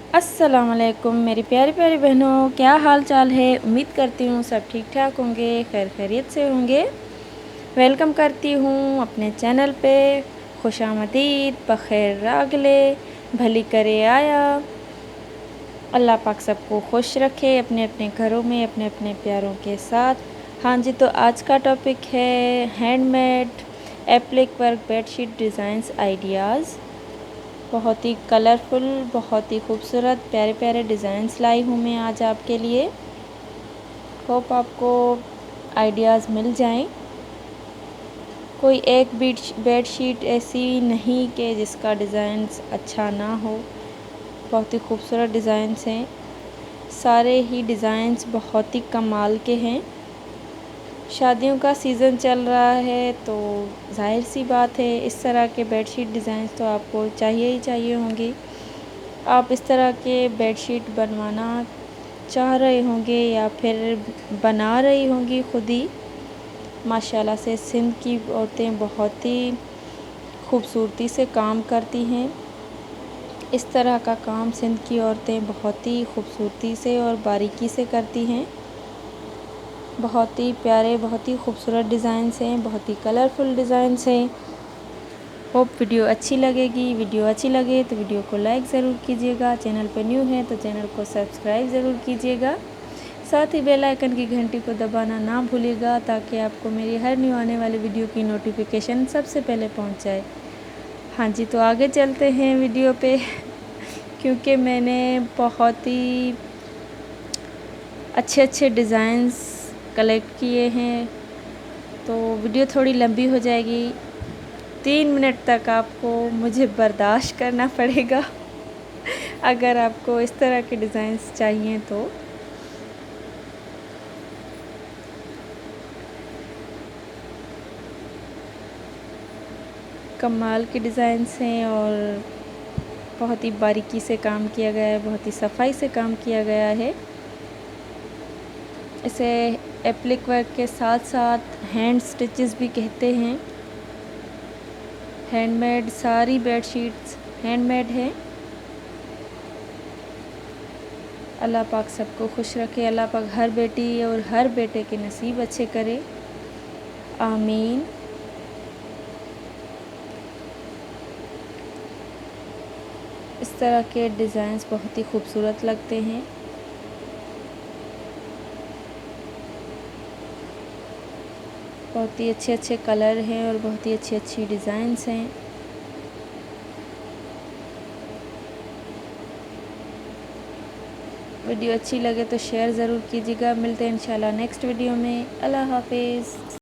अस्सलाम वालेकुम मेरी प्यारी प्यारी बहनों, क्या हाल चाल है। उम्मीद करती हूँ सब ठीक ठाक होंगे, खैर खैरियत से होंगे। वेलकम करती हूँ अपने चैनल पे। खुशामदीद, बख़ैर रागले, भली करे आया। अल्लाह पाक सबको खुश रखे अपने अपने घरों में, अपने अपने प्यारों के साथ। हाँ जी, तो आज का टॉपिक है handmade applique work bedsheet designs ideas. बहुत ही कलरफुल, बहुत ही खूबसूरत प्यारे प्यारे डिज़ाइंस लाई हूँ मैं आज आपके लिए। होप आपको आइडियाज़ मिल जाएं। कोई एक बेडशीट ऐसी नहीं कि जिसका डिज़ाइंस अच्छा ना हो। बहुत ही खूबसूरत डिज़ाइंस हैं, सारे ही डिज़ाइंस बहुत ही कमाल के हैं। शादियों का सीज़न चल रहा है तो जाहिर सी बात है इस तरह के बेडशीट डिज़ाइंस तो आपको चाहिए ही चाहिए होंगे। आप इस तरह के बेडशीट बनवाना चाह रहे होंगे या फिर बना रही होंगी खुद ही। माशाल्लाह से सिंध की औरतें बहुत ही खूबसूरती से काम करती हैं। इस तरह का काम सिंध की औरतें बहुत ही खूबसूरती से और बारीकी से करती हैं। बहुत ही प्यारे, बहुत ही खूबसूरत डिज़ाइंस हैं, बहुत ही कलरफुल डिज़ाइंस हैं। होप वीडियो अच्छी लगेगी। वीडियो अच्छी लगे तो वीडियो को लाइक ज़रूर कीजिएगा। चैनल पर न्यू है तो चैनल को सब्सक्राइब ज़रूर कीजिएगा। साथ ही बेल आइकन की घंटी को दबाना ना भूलिएगा ताकि आपको मेरी हर न्यू आने वाली वीडियो की नोटिफिकेशन सबसे पहले पहुंच जाए। हाँ जी, तो आगे चलते हैं वीडियो पे क्योंकि मैंने बहुत ही अच्छे अच्छे डिज़ाइंस कलेक्ट किए हैं तो वीडियो थोड़ी लंबी हो जाएगी। 3 मिनट तक आपको मुझे बर्दाश्त करना पड़ेगा अगर आपको इस तरह के डिज़ाइंस चाहिए तो। कमाल के डिज़ाइंस हैं और बहुत ही बारीकी से काम किया गया है, बहुत ही सफाई से काम किया गया है। इसे एप्लिक वर्क के साथ साथ हैंड स्टिचेस भी कहते हैं। हैंडमेड सारी बेडशीट्स हैंडमेड हैं। अल्लाह पाक सबको खुश रखे। अल्लाह पाक हर बेटी और हर बेटे के नसीब अच्छे करे, आमीन। इस तरह के डिज़ाइंस बहुत ही खूबसूरत लगते हैं। बहुत ही अच्छे अच्छे कलर हैं और बहुत ही अच्छी अच्छी डिज़ाइंस हैं। वीडियो अच्छी लगे तो शेयर ज़रूर कीजिएगा। मिलते हैं इंशाल्लाह नेक्स्ट वीडियो में। अल्लाह हाफिज़।